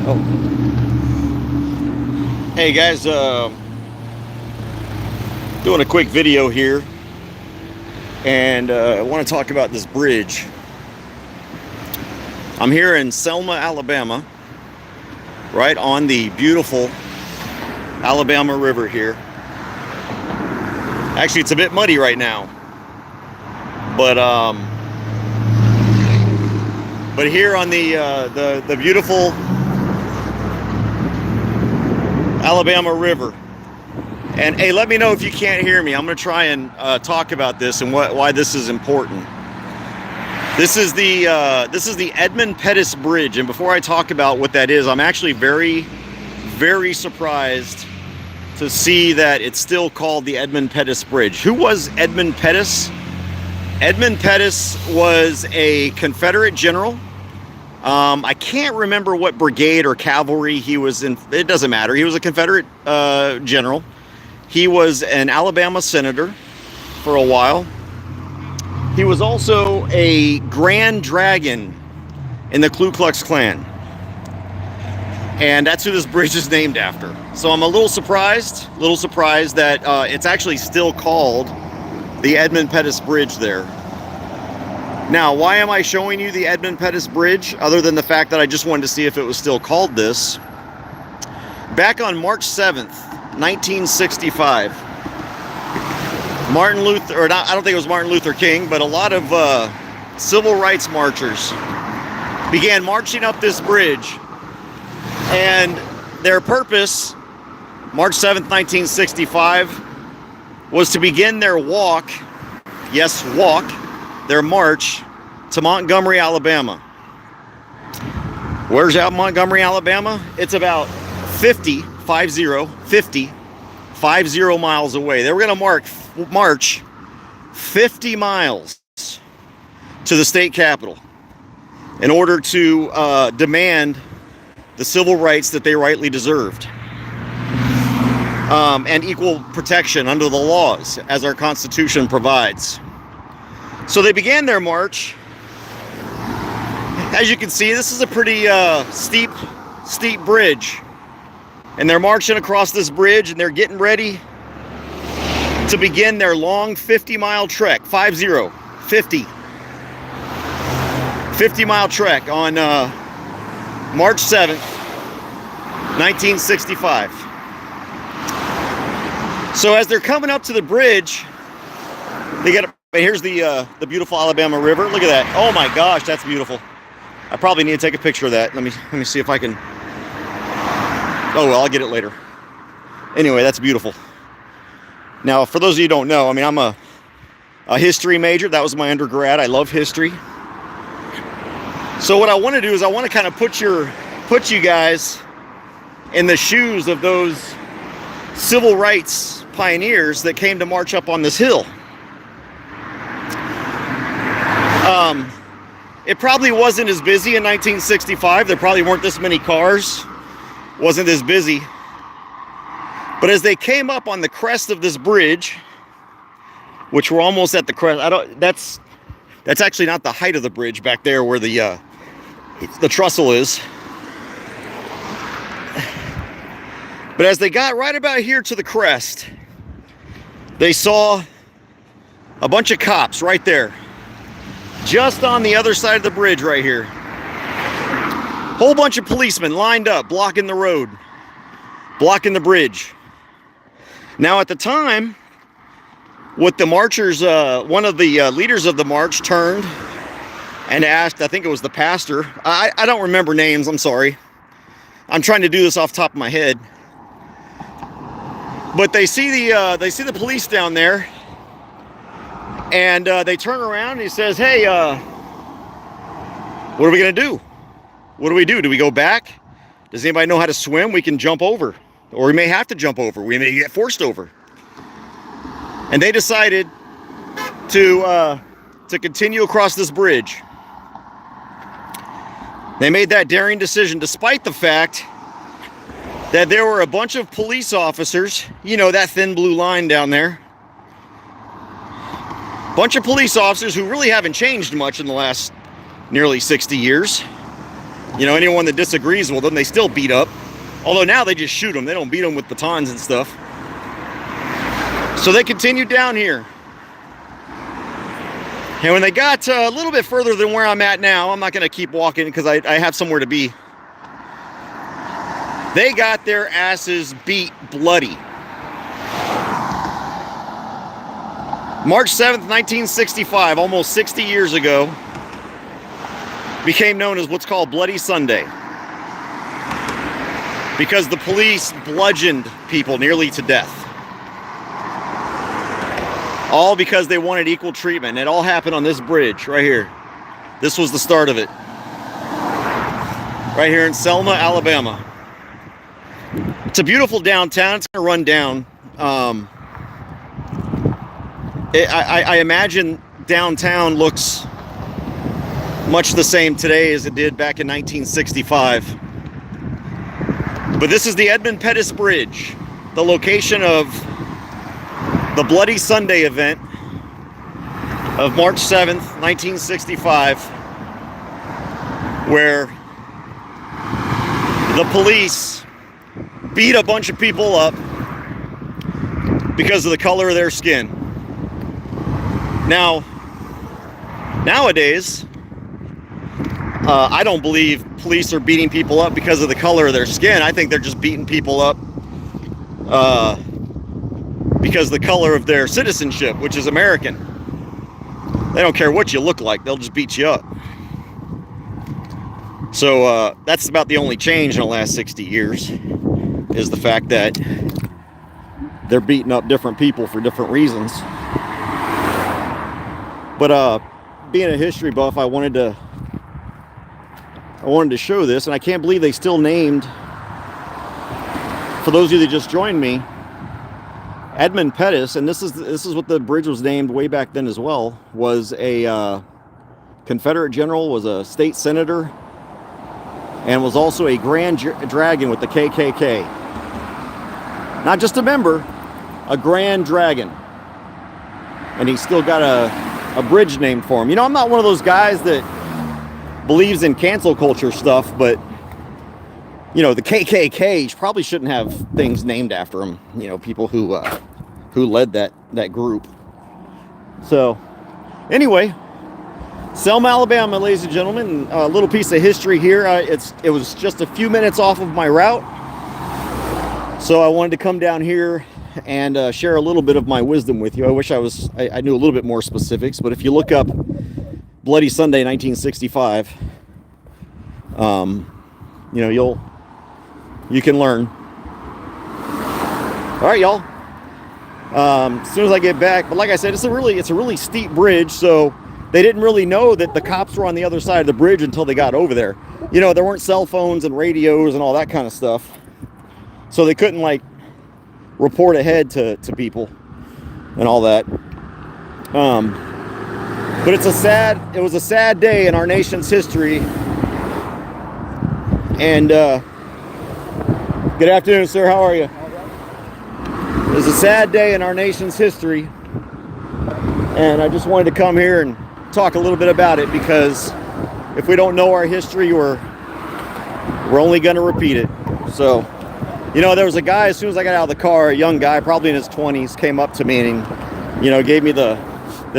Oh, hey guys, doing a quick video here, and I want to talk about this bridge. I'm here in Selma, Alabama, right on the beautiful Alabama River here. Actually, it's a bit muddy right now, but here on the beautiful Alabama River. And hey, let me know if you can't hear me. I'm going to try and talk about this and why this is important. This is the Edmund Pettus Bridge, and before I talk about what that is, I'm actually very, very surprised to see that it's still called the Edmund Pettus Bridge. Who was Edmund Pettus? Edmund Pettus was a Confederate general. I can't remember what brigade or cavalry he was in. It doesn't matter. He was a Confederate general. He was an Alabama senator for a while. He was also a Grand Dragon in the Ku Klux Klan. And that's who this bridge is named after. So I'm a little surprised that it's actually still called the Edmund Pettus Bridge there. Now, why am I showing you the Edmund Pettus Bridge, other than the fact that I just wanted to see if it was still called this? Back on March 7th, 1965, Martin Luther, or not, I don't think it was Martin Luther King, but a lot of civil rights marchers began marching up this bridge. And their purpose, March 7th, 1965, was to begin their walk, yes, walk, their march to Montgomery, Alabama. Where's out Montgomery, Alabama? It's about 50 miles away. They were going to march 50 miles to the state capitol in order to demand the civil rights that they rightly deserved, and equal protection under the laws as our Constitution provides. So they began their march. As you can see, this is a pretty steep bridge. And they're marching across this bridge, and they're getting ready to begin their long 50-mile trek, 50-mile trek on March 7th, 1965. So as they're coming up to the bridge, here's the beautiful Alabama River. Look at that. Oh my gosh, that's beautiful. I probably need to take a picture of that. Let me see if I can. Oh well, I'll get it later. Anyway, that's beautiful. Now, for those of you who don't know, I mean, I'm a history major. That was my undergrad. I love history. So what I want to do is I want to kind of put you guys in the shoes of those civil rights pioneers that came to march up on this hill. It probably wasn't as busy in 1965. There probably weren't this many cars. Wasn't as busy. But as they came up on the crest of this bridge, which we're almost at the crest, that's actually not the height of the bridge back there where the trestle is. But as they got right about here to the crest, they saw a bunch of cops right there, just on the other side of the bridge right here. Whole bunch of policemen lined up, blocking the road, blocking the bridge. Now at the time, what the marchers, one of the leaders of the march turned and asked, I think it was the pastor, I don't remember names, I'm sorry. I'm trying to do this off the top of my head. But they see the police down there, and they turn around and he says, hey, what are we gonna do? What do we do? Do we go back? Does anybody know how to swim? We can jump over, or we may have to jump over. We may get forced over. And they decided to continue across this bridge. They made that daring decision despite the fact that there were a bunch of police officers, you know, that thin blue line down there. Bunch of police officers who really haven't changed much in the last nearly 60 years. You know, anyone that disagrees with them, they still beat up. Although now they just shoot them. They don't beat them with batons and stuff. So they continued down here. And when they got a little bit further than where I'm at now, I'm not going to keep walking because I have somewhere to be. They got their asses beat bloody. March 7th, 1965, almost 60 years ago, became known as what's called Bloody Sunday. Because the police bludgeoned people nearly to death. All because they wanted equal treatment. It all happened on this bridge right here. This was the start of it. Right here in Selma, Alabama. It's a beautiful downtown. It's going to run down. I imagine downtown looks much the same today as it did back in 1965. But this is the Edmund Pettus Bridge, the location of the Bloody Sunday event of March 7th, 1965, where the police beat a bunch of people up because of the color of their skin. Now, nowadays, I don't believe police are beating people up because of the color of their skin. I think they're just beating people up because of the color of their citizenship, which is American. They don't care what you look like, they'll just beat you up. So that's about the only change in the last 60 years, is the fact that they're beating up different people for different reasons. But being a history buff, I wanted to show this, and I can't believe they still named, for those of you that just joined me, Edmund Pettus, and this is what the bridge was named way back then as well, was a Confederate general, was a state senator, and was also a Grand Dragon with the KKK. Not just a member, a Grand Dragon. And he's still got a bridge named for him. You know, I'm not one of those guys that believes in cancel culture stuff, but you know, the KKK probably shouldn't have things named after them. You know, people who led that group. So, anyway, Selma, Alabama, ladies and gentlemen. A little piece of history here. It was just a few minutes off of my route, so I wanted to come down here and share a little bit of my wisdom with you. I wish I knew a little bit more specifics, but if you look up Bloody Sunday 1965, you know, you can learn. All right, y'all. As soon as I get back, but like I said, it's a really steep bridge, so they didn't really know that the cops were on the other side of the bridge until they got over there. You know, there weren't cell phones and radios and all that kind of stuff, so they couldn't like report ahead to people and all that. But it was a sad day in our nation's history. And good afternoon, sir. How are you? It was a sad day in our nation's history, and I just wanted to come here and talk a little bit about it, because if we don't know our history, we're only going to repeat it. So, you know, there was a guy, as soon as I got out of the car, a young guy, probably in his 20s, came up to me and, you know, gave me the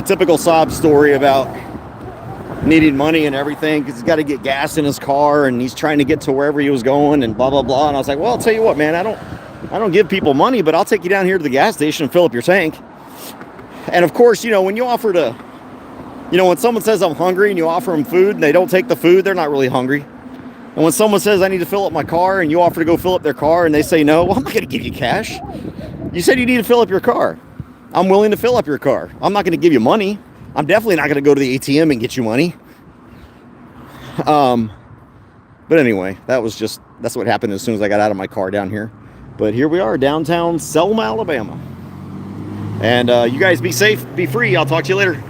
typical sob story about needing money and everything, because he's got to get gas in his car and he's trying to get to wherever he was going and blah, blah, blah. And I was like, well, I'll tell you what, man, I don't give people money, but I'll take you down here to the gas station and fill up your tank. And of course, you know, when you offer to, you know, when someone says I'm hungry and you offer them food and they don't take the food, they're not really hungry. And when someone says I need to fill up my car and you offer to go fill up their car and they say no, well, I'm not going to give you cash. You said you need to fill up your car. I'm willing to fill up your car. I'm not going to give you money. I'm definitely not going to go to the ATM and get you money. But anyway, that's what happened as soon as I got out of my car down here. But here we are, downtown Selma, Alabama. And you guys be safe, be free. I'll talk to you later.